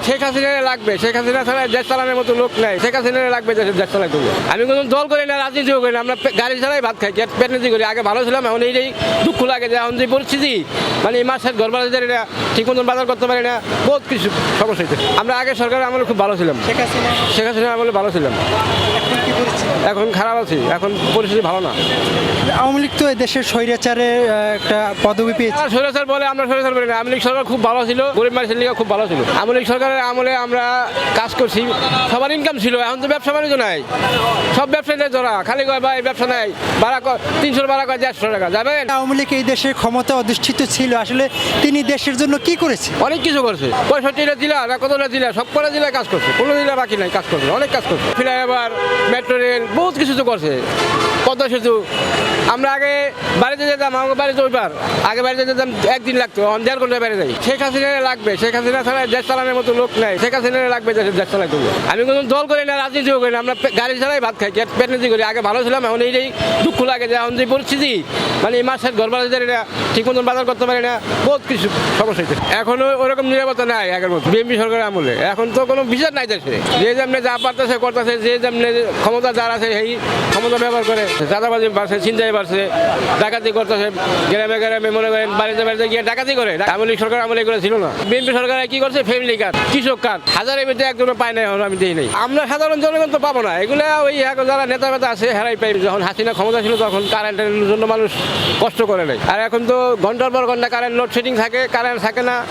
শেখ হাসিনা লাগবে, শেখ হাসিনা ছাড়া দেশ চালানোর মতো লোক নাই। শেখ হাসিনা লাগবে দেশ চালাতে। আমি কোনো দল করি না, রাজনীতিও করি না, আমরা গাড়ি ছাড়াই ভাত খাই, পেটনীতি করি। আগে ভালো ছিলাম, এখন এইটাই দুঃখ লাগে যে এখন যে পরিস্থিতি, মানে এই মাসের ঘর বাড়াতে পারি না, ঠিক মতন বাজার করতে পারি না, বহুত কিছু সমস্যা হচ্ছে। আমরা আগে সরকারের আমলে খুব ভালো ছিলাম, শেখ হাসিনা আমলে ভালো ছিলাম, এখন খারাপ আছি, এখন পরিস্থিতি ভালো না। আওয়ামী লীগ তো এই দেশের স্বৈরাচারের একটা পদবি পেয়েছে। স্বৈরাচার বলে আমরা স্বৈরাচার বলি না। আওয়ামী লীগ সরকার খুব ভালো ছিল, গরিব মানুষের লিগে খুব ভালো ছিল। আওয়ামী লীগ সরকারের আমলে আমরা কাজ করছি, সবার ইনকাম ছিল। এখন তো ব্যবসা বাণিজ্য নাই, সব ব্যবসায়ীদের জোড়া খালি কয় ভাই ব্যবসা নাই, ভাড়া 300 ভাড়া কয় 150 টাকা যাবেন। আওয়ামী লীগ এই দেশের ক্ষমতা অধিষ্ঠিত ছিল, আসলে তিনি দেশের জন্য কি করেছে? অনেক কিছু করছে, 65টা জেলা না কতটা জেলা, সব কটা জেলায় কাজ করছে, কোনো জেলা বাকি নাই, কাজ করছে, অনেক কাজ করছে। ফ্লাইওভার, মেট্রো রেল, বহুত কিছু তো করছে। পদ্মা সেতু, আমরা আগে বাড়িতে যেতাম, আমাকে বাড়িতে ওইবার আগে বাড়িতে যেতাম একদিন লাগতো, 1.5 ঘন্টায় বাইরে যাই। শেখ হাসিনা লাগবে, শেখ হাসিনা ছাড়া দেশ চালানোর মতো লোক নাই। শেখ হাসিনা লাগবে দেশ চালাতে। আমি কোনো দল করি না, রাজনীতিও করি না, আমরা গাড়ি ছাড়াই ভাত খাই, পেটনীতি করি। আগে ভালো ছিলাম, এখন এইটাই দুঃখ লাগে যে এখন যে পরিস্থিতি, মানে এই মাসের ঘর বাড়াতে পারি না, ঠিক মতন বাজার করতে পারি না, বহুত কিছু সমস্যা হচ্ছে। এখনো ওরকম নিরাপত্তা নাই আগের মতো বিএনপি সরকারের আমলে। এখন তো কোনো বিচার নাই দেশে, যে যেমনি যা পারতেছে করতেছে, যে যেমনি ক্ষমতা যার আছে সেই ক্ষমতা ব্যবহার করে। চাঁদাবাজি বাড়ছে, ছিনতাই বাড়ছে, ডাকাতি করতেছে, গ্রামে গ্রামে মনে করেন বাড়িতে বাড়িতে গিয়ে ডাকাতি করে। আওয়ামী লীগ সরকার আমলে এগুলো ছিল না। বিএনপি সরকার কি করছে, ফ্যামিলি কার্ড, কৃষক কার্ড, হাজারের ভিতরে একজনও পায় না, এখন আমি দিই নাই। আমরা সাধারণ জনগণ তো পাবো না এগুলো, ওই যারা নেতা বেতা আছে হেরাই পাই। যখন হাসিনা ক্ষমতা ছিল তখন কারেন্টের জন্য মানুষ কষ্ট করে নেয়, আর এখন তো ঘন্টার পর ঘন্টা কারেন্ট লোডশেডিং থাকে, কারেন্ট থাকে না।